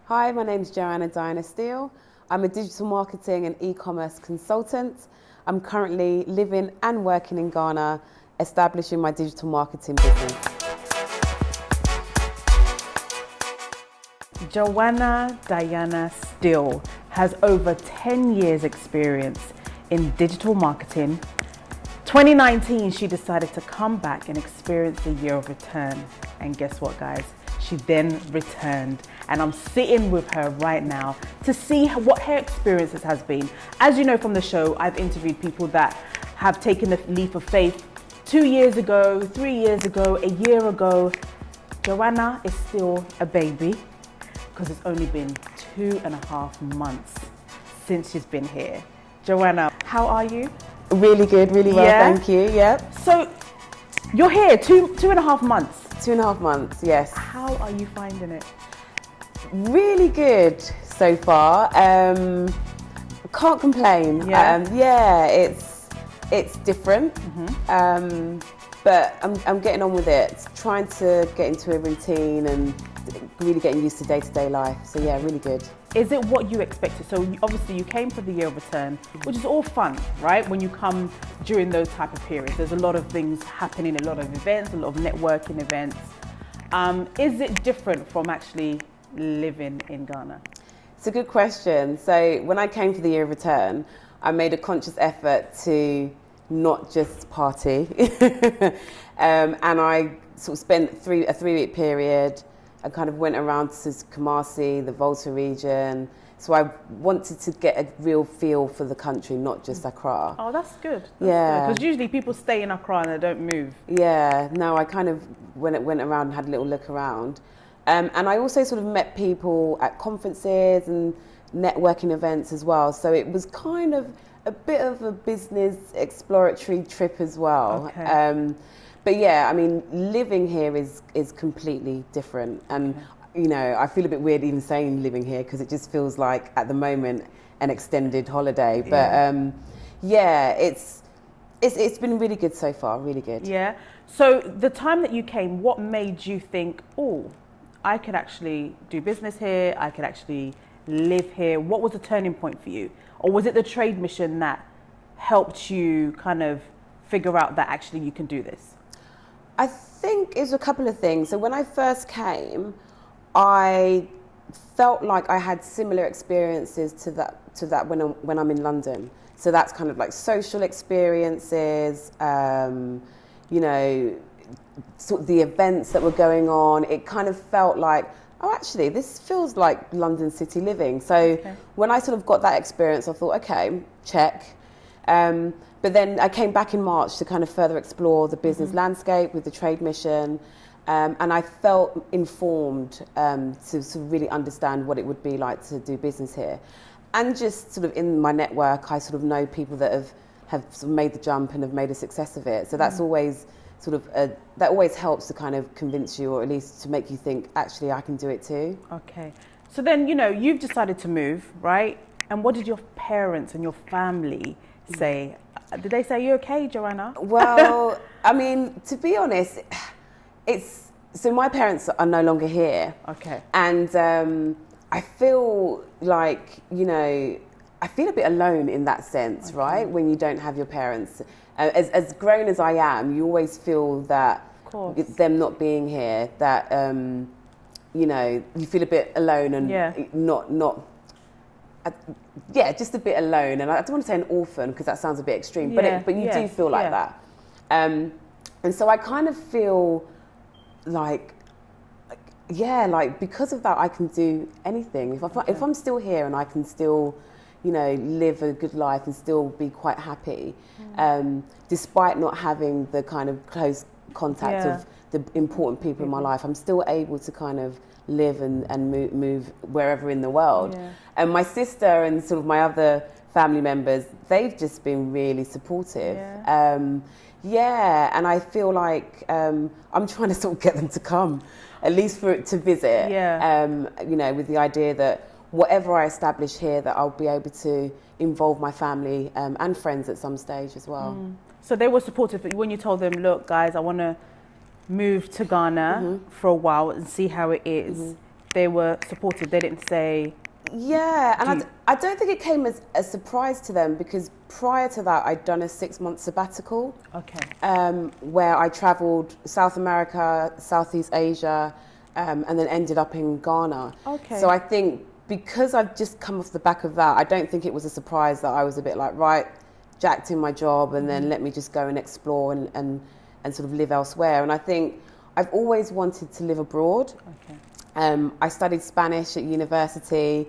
Hi, my name's Joanna Diana Steele. I'm a digital marketing and e-commerce consultant. I'm currently living and working in Ghana, establishing my digital marketing business. Joanna Diana Steele has over 10 years experience in digital marketing. 2019, she decided to come back and experience the year of return. And guess what, guys? She then returned, and I'm sitting with her right now to see what her experiences has been. As you know from the show, I've interviewed people that have taken the leap of faith 2 years ago, 3 years ago, a year ago. Joanna is still a baby because it's only been 2.5 months since she's been here. Joanna, how are you? Really good, really well, thank you. Yep. So you're here 2.5 months. 2.5 months, yes. How are you finding it? Really good so far. Can't complain. Yeah. It's different, but I'm getting on with it. Trying to get into a routine and really getting used to day-to-day life. So yeah, really good. Is it what you expected? So obviously you came for the year of return, which is all fun, right? When you come during those type of periods, there's a lot of things happening, a lot of events, a lot of networking events. Is it different from actually living in Ghana? It's a good question. So when I came for the year of return, I made a conscious effort to not just party. And I sort of spent a three-week period. I kind of went around to Kumasi, the Volta region. So I wanted to get a real feel for the country, not just Accra. Oh, that's good. Yeah. Because usually people stay in Accra and they don't move. Yeah, no, I kind of went around and had a little look around. And I also sort of met people at conferences and networking events as well. So it was kind of a bit of a business exploratory trip as well. Okay. But yeah, I mean, living here is completely different. And, you know, I feel a bit weird even saying living here because it just feels like, at the moment, an extended holiday. But yeah, it's been really good so far, really good. Yeah. So the time that you came, what made you think, oh, I could actually do business here, I could actually live here? What was the turning point for you? Or was it the trade mission that helped you kind of figure out that actually you can do this? I think it's a couple of things. So when I first came, I felt like I had similar experiences to that when I'm in London. So that's kind of like social experiences, you know, sort of the events that were going on. It kind of felt like, oh, actually, this feels like London city living. So when I sort of got that experience, I thought, okay, check. But then I came back in March to kind of further explore the business landscape with the trade mission. And I felt informed to sort of really understand what it would be like to do business here. And just sort of in my network, I sort of know people that have sort of made the jump and have made a success of it. So that's always sort of, that always helps to kind of convince you, or at least to make you think, actually, I can do it too. Okay. So then, you know, you've decided to move, right? And what did your parents and your family say? Did they say, you okay, Joanna? Well, I mean, to be honest, so my parents are no longer here. Okay. And I feel like, you know, I feel a bit alone in that sense, right? When you don't have your parents. As grown as I am, you always feel that them not being here, that, you know, you feel a bit alone and just a bit alone. And I don't want to say an orphan because that sounds a bit extreme, but you do feel like that. And so I kind of feel like because of that, I can do anything. If I'm still here and I can still, you know, live a good life and still be quite happy, despite not having the kind of close contact of the important people in my life, I'm still able to kind of live and move wherever in the world. And my sister and sort of my other family members, they've just been really supportive. And I feel like I'm trying to sort of get them to come, at least to visit. You know, with the idea that whatever I establish here, that I'll be able to involve my family and friends at some stage as well. So they were supportive when you told them, look, guys, I want to move to Ghana for a while and see how it is. they were supportive? They didn't say... Yeah, and I don't think it came as a surprise to them, because prior to that I'd done a 6-month sabbatical. Okay. Where I travelled South America, Southeast Asia, and then ended up in Ghana. Okay. So I think because I've just come off the back of that, I don't think it was a surprise that I was a bit like, right, jacked in my job, and then let me just go and explore and sort of live elsewhere. And I think I've always wanted to live abroad. Okay. I studied Spanish at university,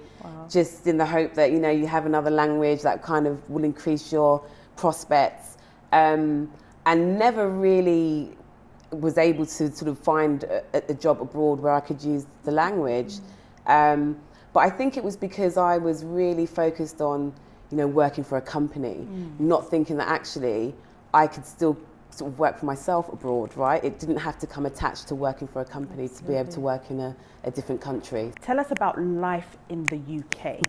just in the hope that, you know, you have another language that kind of will increase your prospects, and never really was able to sort of find a job abroad where I could use the language. But I think it was because I was really focused on, you know, working for a company, not thinking that actually I could still sort of work for myself abroad, right? It didn't have to come attached to working for a company to be able to work in a different country. Tell us about life in the UK,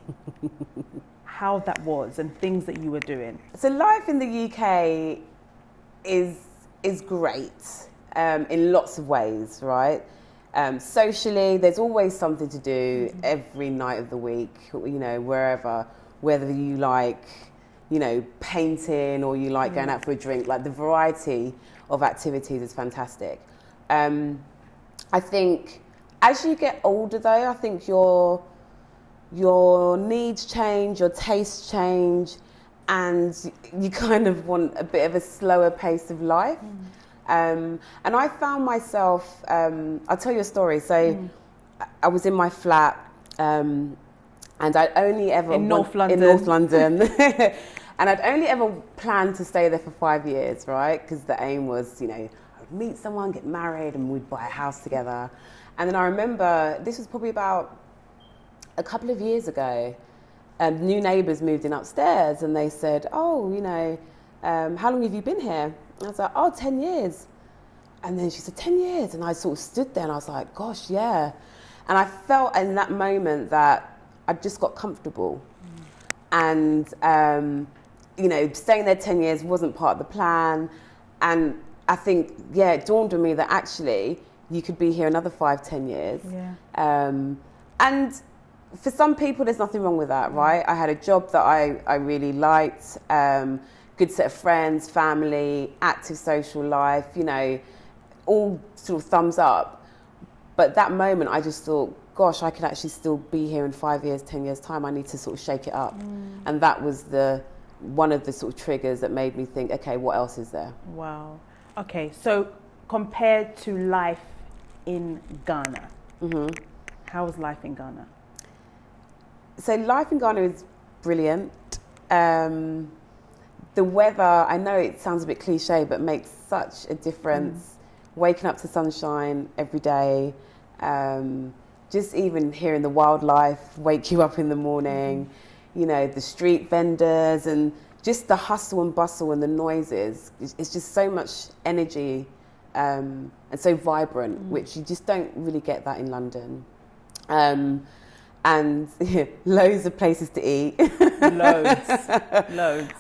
how that was and things that you were doing. So life in the UK is great in lots of ways, right? Socially, there's always something to do every night of the week, you know, wherever, whether you like, you know, painting or you like going out for a drink, like the variety of activities is fantastic. I think as you get older though, I think your needs change, your tastes change, and you kind of want a bit of a slower pace of life. And I found myself, I'll tell you a story. So I was in my flat, and I'd only ever... In North London. In North London. And I'd only ever planned to stay there for 5 years, right? Because the aim was, you know, I would meet someone, get married, and we'd buy a house together. And then I remember, this was probably about a couple of years ago, new neighbours moved in upstairs, and they said, oh, you know, how long have you been here? And I was like, oh, 10 years. And then she said, 10 years? And I sort of stood there and I was like, gosh, yeah. And I felt in that moment that I just got comfortable. And, you know, staying there 10 years wasn't part of the plan. And I think, yeah, it dawned on me that actually you could be here another 5-10 years. Yeah. And for some people, there's nothing wrong with that, right? I had a job that I really liked, good set of friends, family, active social life, you know, all sort of thumbs up. But that moment, I just thought, gosh, I could actually still be here in 5 years, 10 years time. I need to sort of shake it up. And that was one of the sort of triggers that made me think, okay, what else is there? Wow. Okay, so compared to life in Ghana, how was life in Ghana? So life in Ghana is brilliant. The weather, I know it sounds a bit cliche, but makes such a difference. Waking up to sunshine every day, just even hearing the wildlife wake you up in the morning, you know, the street vendors and just the hustle and bustle and the noises. It's just so much energy and so vibrant, which you just don't really get that in London. And loads of places to eat. Loads.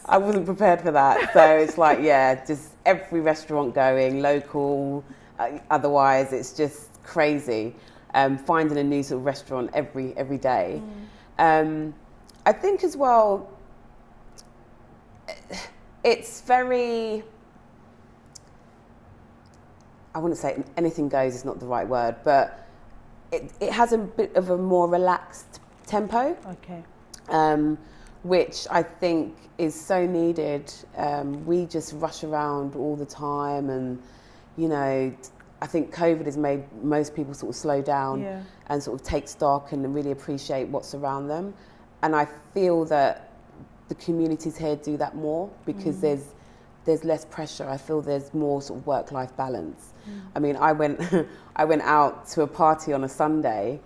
I wasn't prepared for that. So it's like, yeah, just every restaurant going, local, otherwise it's just crazy. Finding a new sort of restaurant every day. I think as well, it's very, I wouldn't say anything goes is not the right word, but it has a bit of a more relaxed tempo. Okay. Which I think is so needed. We just rush around all the time, and you know, I think COVID has made most people sort of slow down and sort of take stock and really appreciate what's around them. And I feel that the communities here do that more because there's less pressure. I feel there's more sort of work-life balance. I mean, I went out to a party on a Sunday.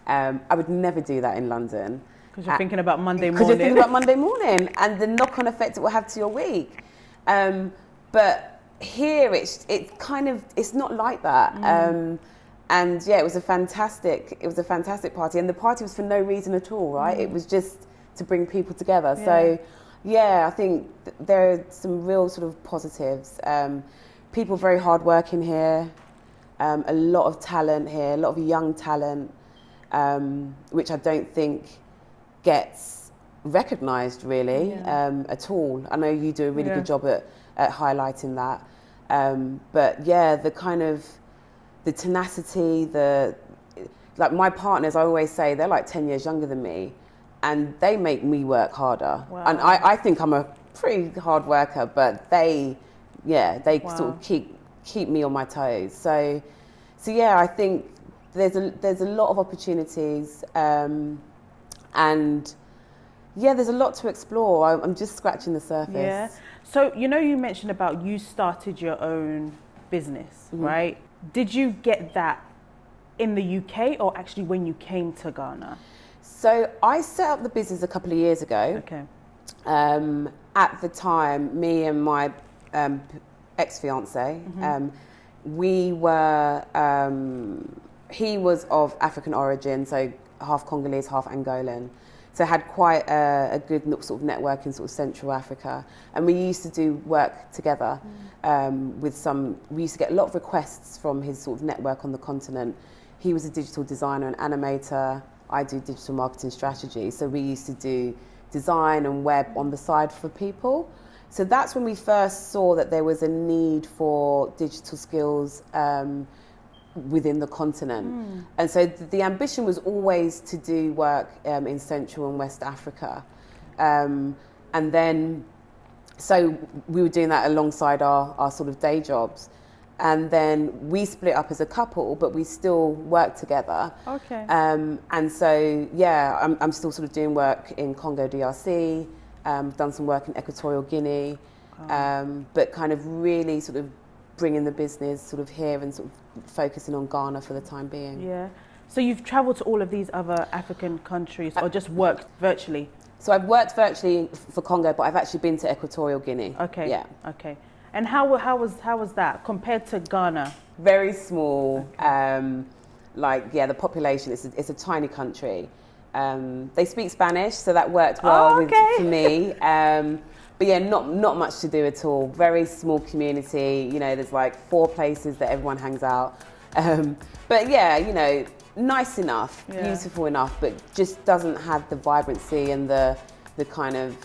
I would never do that in London. Because you're thinking about Monday morning. Because you're thinking about Monday morning and the knock-on effect it will have to your week. But here it's not like that. And yeah, it was a fantastic party, and the party was for no reason at all, right? It was just to bring people together. Yeah. So yeah, I think there are some real sort of positives. People very hardworking here, a lot of talent here, a lot of young talent. which I don't think gets recognised really at all. I know you do a really good job at highlighting that. But yeah, the kind of the tenacity, like my partners, I always say they're like 10 years younger than me, and they make me work harder. Wow. And I think I'm a pretty hard worker, but they sort of keep me on my toes. So yeah, I think there's a lot of opportunities, and yeah, there's a lot to explore. I'm just scratching the surface. Yeah. So you mentioned about you started your own business, right? Did you get that in the UK or actually when you came to Ghana? So I set up the business a couple of years ago. Okay. At the time, me and my ex-fiance, we were, he was of African origin, so half Congolese, half Angolan. So had quite a good sort of network in sort of Central Africa. And we used to do work together we used to get a lot of requests from his sort of network on the continent. He was a digital designer and animator. I do digital marketing strategy. So we used to do design and web on the side for people. So that's when we first saw that there was a need for digital skills within the continent. And so the ambition was always to do work in Central and West Africa. And then, so we were doing that alongside our sort of day jobs. And then we split up as a couple, but we still work together. Okay. And so, yeah, I'm still sort of doing work in Congo DRC, done some work in Equatorial Guinea, but kind of really sort of bringing the business sort of here and sort of focusing on Ghana for the time being. Yeah. So you've traveled to all of these other African countries or just worked virtually? So I've worked virtually for Congo, but I've actually been to Equatorial Guinea. Okay. Yeah. Okay. And how was that compared to Ghana? Very small. Okay. The population, it's a tiny country. They speak Spanish, so that worked well for me. But yeah, not much to do at all. Very small community. There's like 4 places that everyone hangs out. But yeah, nice enough, beautiful enough, but just doesn't have the vibrancy and the kind of,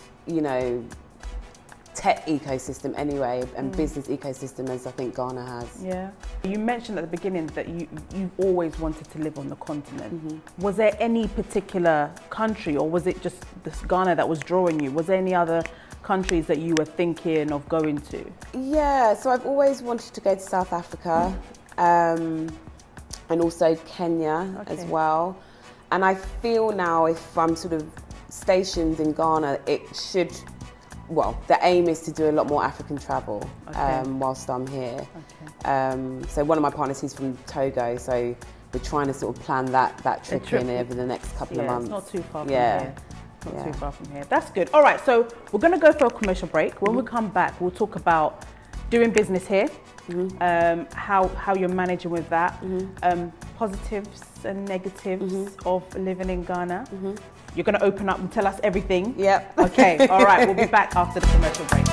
tech ecosystem anyway, and business ecosystem as I think Ghana has. Yeah. You mentioned at the beginning that you always wanted to live on the continent. Was there any particular country, or was it just this Ghana that was drawing you? Was there any other countries that you were thinking of going to? Yeah, so I've always wanted to go to South Africa, and also Kenya as well. And I feel now if I'm sort of stationed in Ghana, the aim is to do a lot more African travel whilst I'm here. So one of my partners, he's from Togo, so we're trying to sort of plan that trip in over the next couple of months. It's not too far from here. Not too far from here. That's good. All right, so we're going to go for a commercial break. When we come back, we'll talk about doing business here, how you're managing with that, positives and negatives of living in Ghana. You're going to open up and tell us everything? Yep. Okay, all right, we'll be back after the commercial break.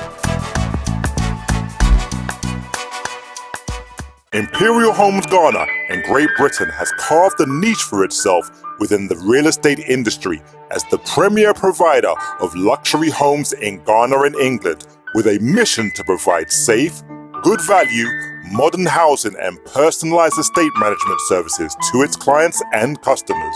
Imperial Homes Ghana in Great Britain has carved a niche for itself within the real estate industry as the premier provider of luxury homes in Ghana and England, with a mission to provide safe, good value, modern housing and personalized estate management services to its clients and customers.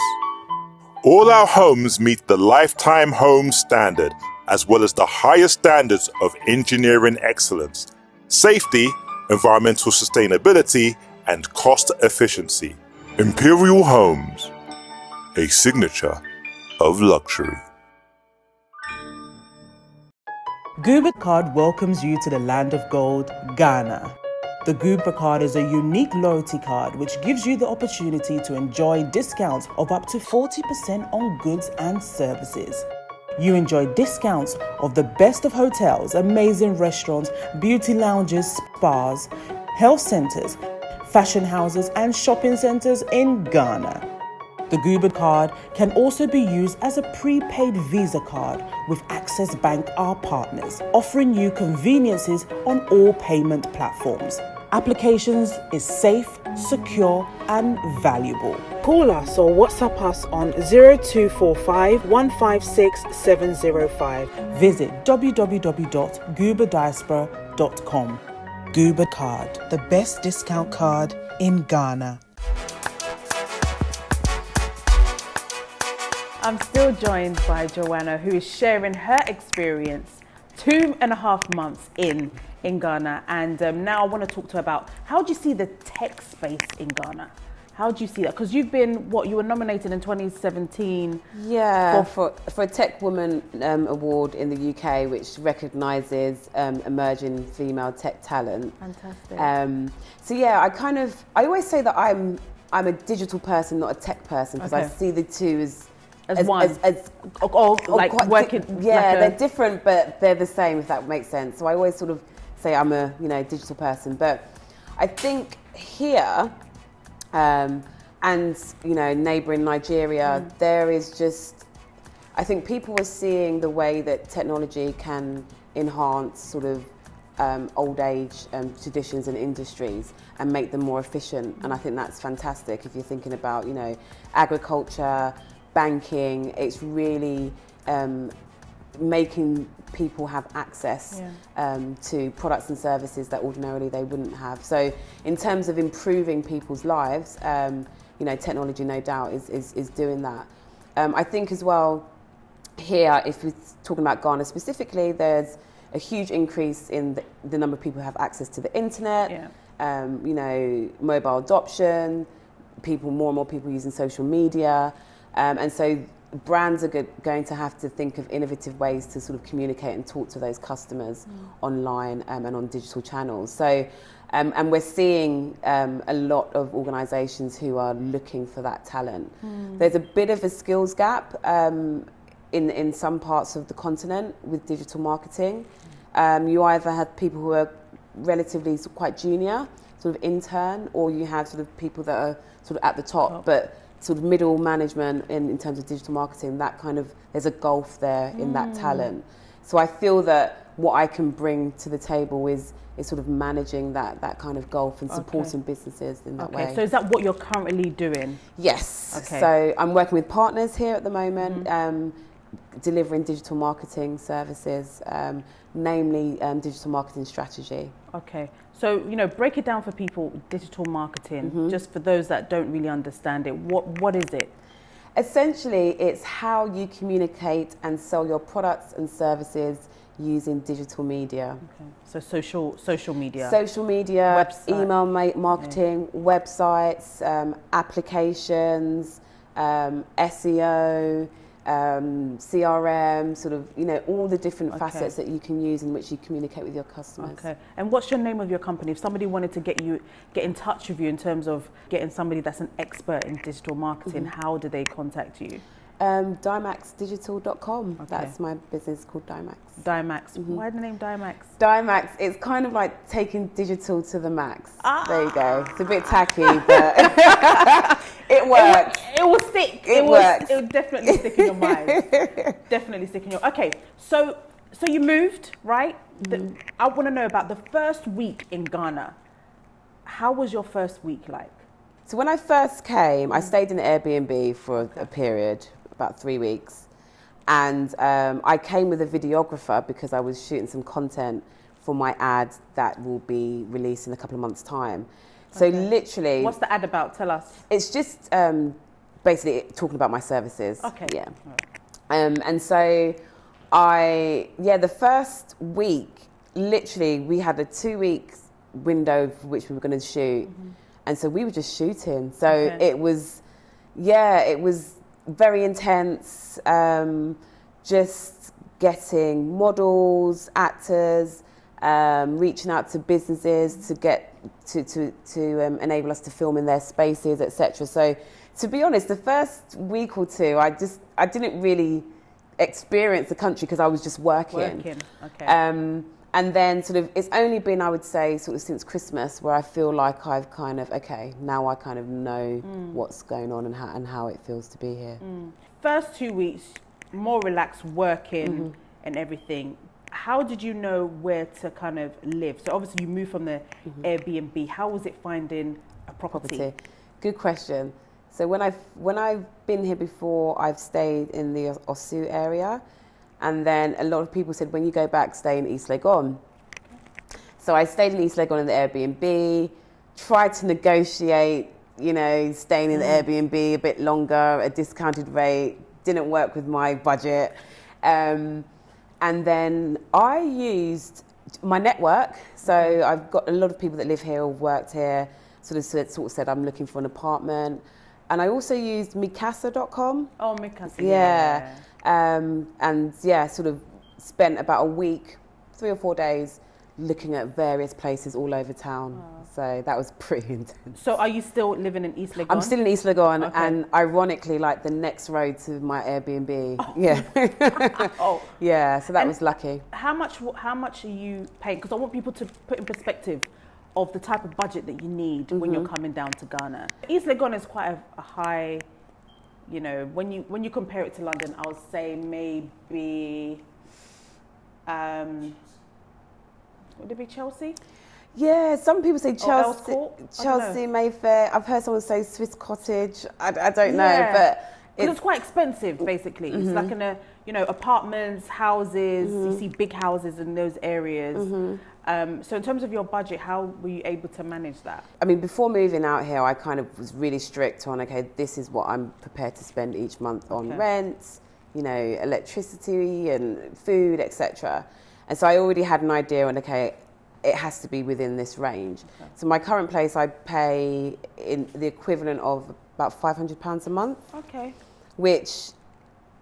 All our homes meet the Lifetime Home Standard, as well as the highest standards of engineering excellence, safety, environmental sustainability, and cost efficiency. Imperial Homes, a signature of luxury. Guba Card welcomes you to the land of gold, Ghana. The Guba Card is a unique loyalty card which gives you the opportunity to enjoy discounts of up to 40% on goods and services. You enjoy discounts of the best of hotels, amazing restaurants, beauty lounges, spas, health centers, fashion houses, and shopping centers in Ghana. The Guba card can also be used as a prepaid Visa card with Access Bank, our partners, offering you conveniences on all payment platforms. Applications is safe, secure and valuable. Call us or WhatsApp us on 0245 156 705. Visit www.goobadiaspora.com. Gooba Card, the best discount card in Ghana. I'm still joined by Joanna, who is sharing her experience 2.5 months in Ghana. And now I want to talk to her about, how do you see the tech space in Ghana? How do you see that? Because you've been, you were nominated in 2017. Yeah, for a Tech Woman award in the UK, which recognises emerging female tech talent. Fantastic. So yeah, I always say that I'm a digital person, not a tech person, because I see the two as one. Like working. They're different, but they're the same, if that makes sense. So I always sort of say I'm a digital person, but I think here and neighbouring Nigeria, there is just, I think people are seeing the way that technology can enhance sort of old age traditions and industries and make them more efficient, and I think that's fantastic. If you're thinking about agriculture, banking, it's really making people have access to products and services that ordinarily they wouldn't have. So in terms of improving people's lives, technology no doubt is doing that. I think as well here, if we're talking about Ghana specifically, there's a huge increase in the number of people who have access to the internet, mobile adoption, more and more people using social media. And so brands are going to have to think of innovative ways to sort of communicate and talk to those customers online and on digital channels. So, and we're seeing a lot of organisations who are looking for that talent. There's a bit of a skills gap in some parts of the continent with digital marketing. You either have people who are relatively quite junior, sort of intern, or you have sort of people that are sort of at the top, but sort of middle management in terms of digital marketing, that kind of, there's a gulf there in that talent. So I feel that what I can bring to the table is sort of managing that kind of gulf and supporting businesses in that way. So is that what you're currently doing? Yes. Okay. So I'm working with partners here at the moment, delivering digital marketing services, namely digital marketing strategy. Okay. So, break it down for people, digital marketing, just for those that don't really understand it. What is it? Essentially, it's how you communicate and sell your products and services using digital media. Okay. So social media. Social media, website. Email marketing, websites, applications, SEO, CRM, sort of, all the different facets that you can use in which you communicate with your customers. Okay. And what's your name of your company? If somebody wanted to get in touch with you in terms of getting somebody that's an expert in digital marketing, how do they contact you? DIMAXdigital.com. Okay. That's my business called DIMAX. DIMAX. Why the name DIMAX? DIMAX, it's kind of like taking digital to the max. There you go. It's a bit tacky, but it works. It will stick. It works. It will definitely stick in your mind. Definitely stick in your... Okay, so you moved, right? I want to know about the first week in Ghana. How was your first week like? So when I first came, I stayed in an Airbnb for a period, about 3 weeks. And I came with a videographer because I was shooting some content for my ad that will be released in a couple of months' time. So literally... What's the ad about? Tell us. It's just basically talking about my services. Okay. Yeah. And so the first week, literally, we had a 2-week window for which we were going to shoot. And so we were just shooting. So it was very intense, just getting models, actors, reaching out to businesses to get to enable us to film in their spaces, etc. So to be honest, the first week or two, I didn't really experience the country because I was just working. Okay. And then sort of, it's only been, I would say, sort of since Christmas where I feel like I've kind of, now I kind of know what's going on and how it feels to be here. First 2 weeks, more relaxed working and everything. how did you know where to kind of live? So obviously you moved from the Airbnb. How was it finding a property? Good question. So when I've been here before, I've stayed in the Osu area, and then a lot of people said when you go back, stay in East Legon. So I stayed in East Legon in the Airbnb, tried to negotiate, staying in the Airbnb a bit longer, a discounted rate, didn't work with my budget. And then I used my network. So I've got a lot of people that live here or worked here, sort of said I'm looking for an apartment. And I also used Mikasa.com. Oh, Mikasa. Yeah. And sort of spent about a week, 3 or 4 days, looking at various places all over town. Oh. So that was pretty intense. So are you still living in East Legon? I'm still in East Legon, and ironically, like the next road to my Airbnb. Oh. Yeah. Oh. Yeah, so that was lucky. How much are you paying? Because I want people to put in perspective of the type of budget that you need when you're coming down to Ghana. East Legon is quite a high, when you compare it to London, I would say maybe, would it be Chelsea? Yeah, some people say Chelsea, Chelsea, Mayfair. I've heard someone say Swiss Cottage. I don't know, but it's quite expensive. Basically, it's like in apartments, houses. You see big houses in those areas. So in terms of your budget, how were you able to manage that? I mean, before moving out here, I kind of was really strict on, this is what I'm prepared to spend each month on rent, electricity and food, etc. And so I already had an idea on, it has to be within this range. Okay. So my current place, I pay in the equivalent of about £500 a month. Okay. Which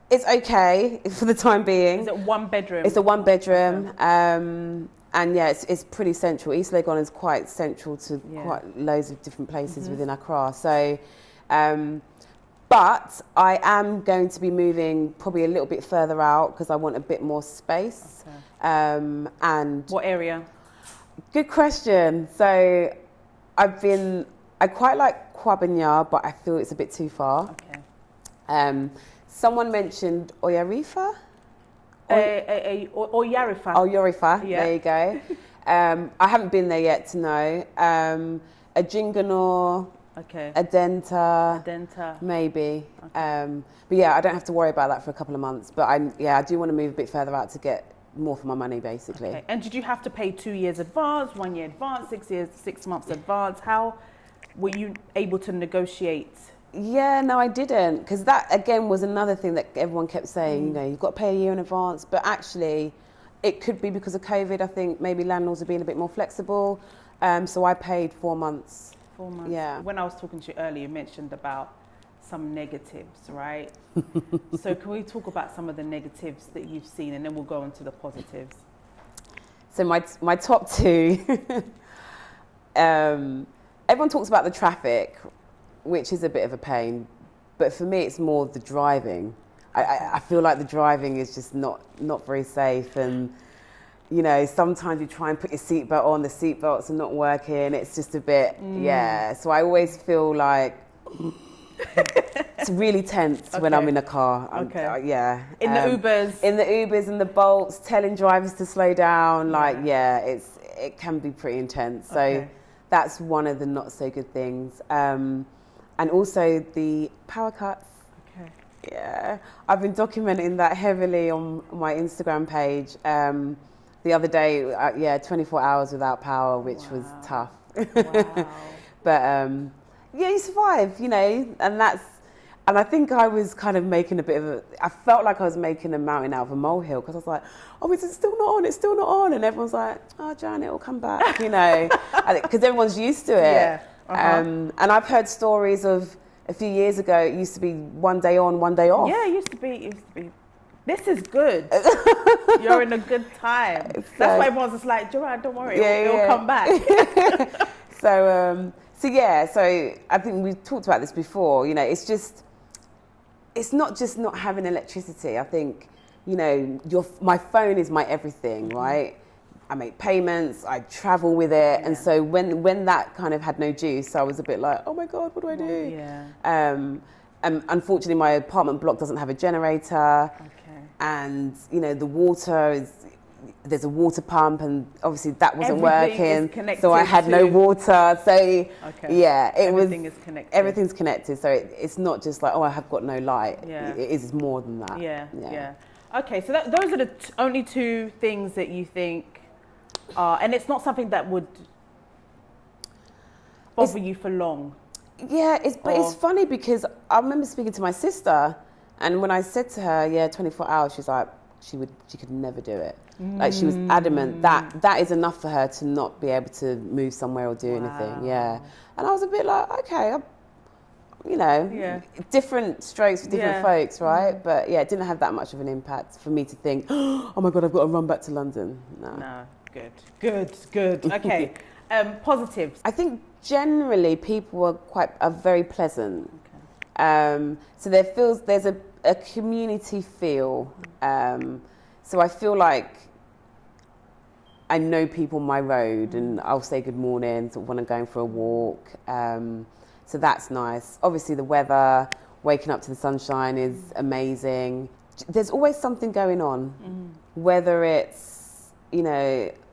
is okay for the time being. Is it 1 bedroom? It's a 1 bedroom. Okay. And it's pretty central. East Legon is quite central to quite loads of different places within Accra. So, but I am going to be moving probably a little bit further out because I want a bit more space. Okay. And what area? Good question. So I quite like Kwabanya, but I feel it's a bit too far. Okay. Someone mentioned Oyarifa. Oyarifa. Oh, Yorifa. Yeah. There you go. I haven't been there yet to know. A Jinganor. Okay. A Dentaa. Maybe. Okay. But yeah, I don't have to worry about that for a couple of months. But I do want to move a bit further out to get more for my money, basically. Okay. And did you have to pay 2 years advance, 1 year advance, 6 months advance? How were you able to negotiate? Yeah, no, I didn't, because that again was another thing that everyone kept saying. You've got to pay a year in advance, but actually, it could be because of COVID. I think maybe landlords are being a bit more flexible. So I paid 4 months. 4 months. Yeah. When I was talking to you earlier, you mentioned about some negatives, right? So can we talk about some of the negatives that you've seen, and then we'll go on to the positives? So my top two. Everyone talks about the traffic, which is a bit of a pain, but for me it's more the driving. I feel like the driving is just not very safe, and sometimes you try and put your seatbelt on, the seatbelts are not working. It's just a bit so I always feel like it's really tense when I'm in a car. In the Ubers and the Bolts, telling drivers to slow down, it can be pretty intense. So that's one of the not so good things. And also the power cuts. Okay. Yeah, I've been documenting that heavily on my Instagram page. The other day, 24 hours without power, which was tough. Wow. But you survive, and I think I was kind of making I felt like I was making a mountain out of a molehill, because I was like, oh, it's still not on, and everyone's like, oh, Jan, it'll come back, because everyone's used to it. Yeah. And I've heard stories of a few years ago, it used to be 1 day on, 1 day off. Yeah, it used to be. This is good. You're in a good time. That's why everyone's just like, Joanna, don't worry, it'll come back. So I think we've talked about this before. It's not just not having electricity. I think, my phone is my everything, right? I make payments, I travel with it. And so when that kind of had no juice, I was a bit like, oh my God, what do I do? Yeah. Unfortunately, my apartment block doesn't have a generator. Okay. And, the water is there's a water pump, and obviously that wasn't Everything working, is so I had no connected water. So yeah, Everything is connected. Everything's connected. So it's not just like, oh, I have got no light. Yeah. It is more than that. Yeah. Okay, so those are the only two things that you think are, and it's not something that would bother you for long. Yeah, it's funny because I remember speaking to my sister, and when I said to her, 24 hours, she's like, she could never do it. Like, she was adamant that that is enough for her to not be able to move somewhere or do anything. Yeah, and I was a bit like, okay, different strokes for different folks, right? But yeah, it didn't have that much of an impact for me to think, oh my God, I've got to run back to London. No, good. Okay, positives. I think generally people are very pleasant. So there's a community feel. So I feel like I know people on my road, and I'll say good morning when I'm going for a walk. So that's nice. Obviously the weather, waking up to the sunshine is amazing. There's always something going on, whether it's,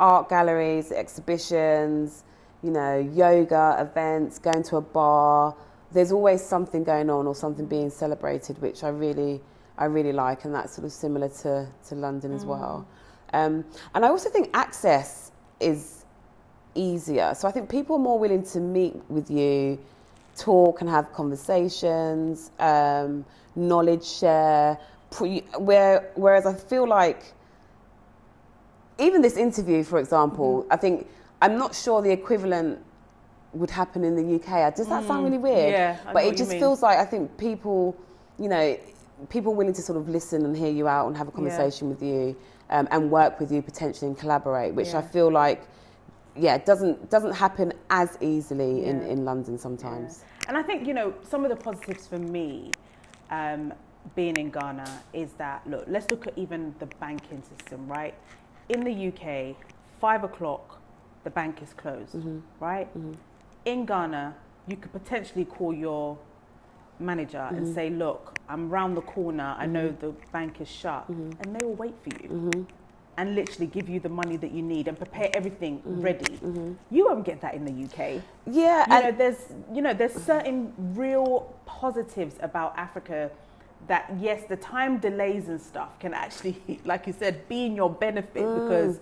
art galleries, exhibitions, yoga events, going to a bar. There's always something going on or something being celebrated, which I really like, and that's sort of similar to London as well. And I also think access is easier. So I think people are more willing to meet with you, talk and have conversations, knowledge share. Whereas I feel like, even this interview, for example, I think, I'm not sure the equivalent would happen in the UK. Does that sound really weird? Yeah, but it just feels like, I think people, people willing to sort of listen and hear you out and have a conversation with you, and work with you potentially and collaborate, which I feel like, doesn't happen as easily in London sometimes. Yeah. And I think, some of the positives for me, being in Ghana, is that, let's look at even the banking system, right? In the UK, 5 o'clock, the bank is closed, right? In Ghana, you could potentially call your manager and say, look, I'm round the corner, I know the bank is shut, and they will wait for you and literally give you the money that you need and prepare everything ready. You won't get that in the UK. Yeah. There's certain real positives about Africa that, yes, the time delays and stuff can actually, like you said, be in your benefit, because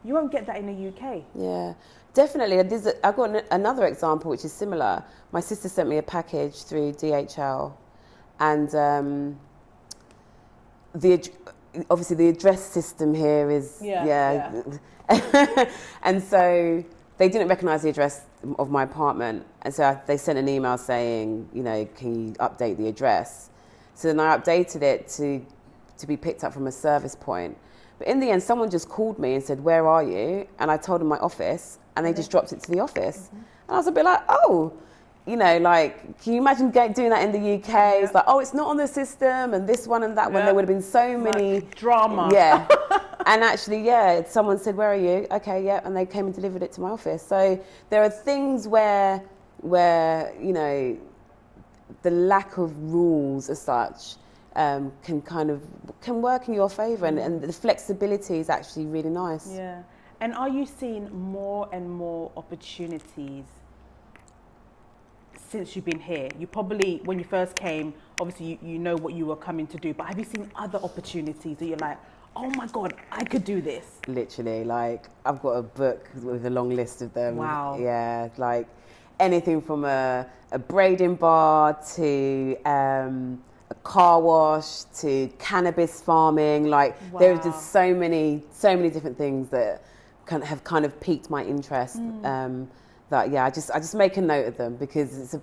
you won't get that in the UK. Yeah, definitely. I've got another example which is similar. My sister sent me a package through DHL, and obviously the address system here is and so they didn't recognise the address of my apartment, and so they sent an email saying, can you update the address? So then I updated it to be picked up from a service point. But in the end, someone just called me and said, where are you? And I told them my office, and they just dropped it to the office. And I was a bit like, can you imagine doing that in the UK? Yeah. It's like, it's not on the system, and this one and that one. There would have been so many... drama. Yeah. And actually, someone said, where are you? Okay, yeah. And they came and delivered it to my office. So there are things where the lack of rules as such can work in your favour, and the flexibility is actually really nice. Yeah. And are you seeing more and more opportunities since you've been here? You probably, when you first came, obviously you know what you were coming to do, but have you seen other opportunities that you're like, oh my God, I could do this? Literally, I've got a book with a long list of them. Wow. Yeah, anything from a braiding bar to a car wash to cannabis farming. There are just so many different things that have kind of piqued my interest. That I just make a note of them, because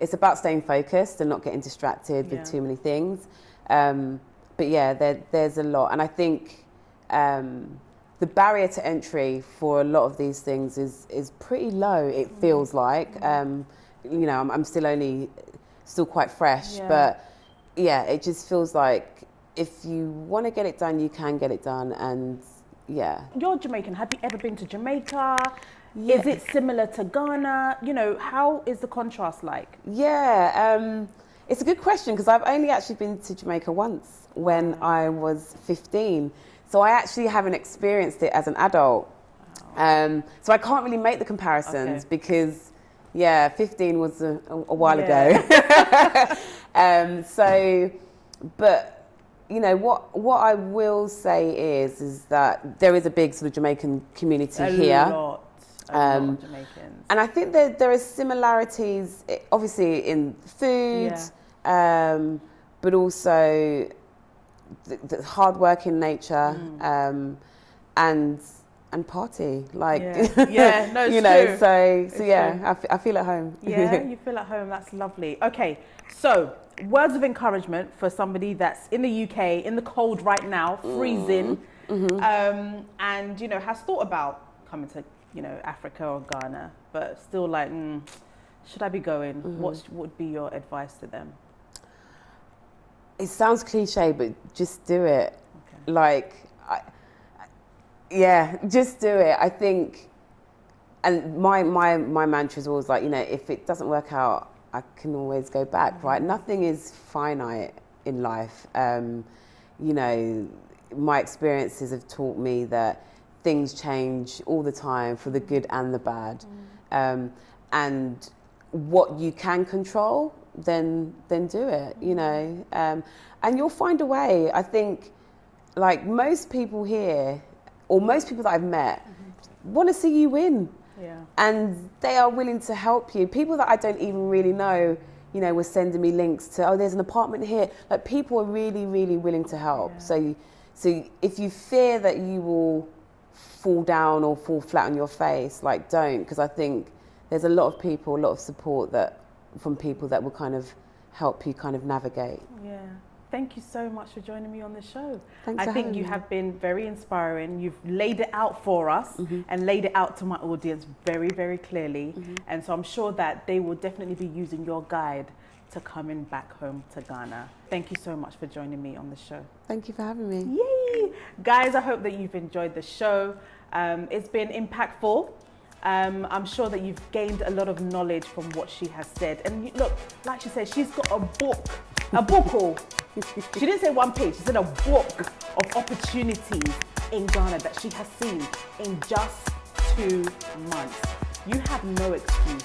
it's about staying focused and not getting distracted with too many things. But there's a lot, and I think the barrier to entry for a lot of these things is pretty low. It feels like I'm still quite fresh, but it just feels like if you want to get it done, you can get it done. And you're Jamaican. Have you ever been to Jamaica? Is it similar to Ghana? How is the contrast like? It's a good question, because I've only actually been to Jamaica once when I was 15. So I actually haven't experienced it as an adult. So I can't really make the comparisons because, 15 was a while ago. But you know what I will say is that there is a big sort of Jamaican community here. A lot of Jamaicans. And I think there are similarities, obviously in food, but also the hard-working nature, and party, like no, it's you know. true. So yeah, I feel at home. Yeah, you feel at home. That's lovely. Okay, so words of encouragement for somebody that's in the UK in the cold right now, freezing, and you know has thought about coming to Africa or Ghana, but still like, should I be going? What would be your advice to them? It sounds cliche, but just do it. Okay. Like, just do it. I think, and my mantra is always like, if it doesn't work out, I can always go back, right? Nothing is finite in life. My experiences have taught me that things change all the time for the good and the bad. And what you can control, then do it, and you'll find a way. I think, like most people here, or most people that I've met, want to see you win. Yeah. And they are willing to help you. People that I don't even really know, were sending me links to, there's an apartment here. Like, people are really, really willing to help. Yeah. So if you fear that you will fall down or fall flat on your face, like, don't, because I think there's a lot of people, a lot of support from people that will kind of help you kind of navigate. Yeah. Thank you so much for joining me on the show. Thanks for I think having you me. have been very inspiring. You've laid it out for us and laid it out to my audience very, very clearly. And so I'm sure that they will definitely be using your guide to coming back home to Ghana. Thank you so much for joining me on the show. Thank you for having me. Yay! Guys, I hope that you've enjoyed the show. It's been impactful. I'm sure that you've gained a lot of knowledge from what she has said. And look, like she said, she's got a book. She didn't say one page, she said a book of opportunities in Ghana that she has seen in just 2 months. You have no excuse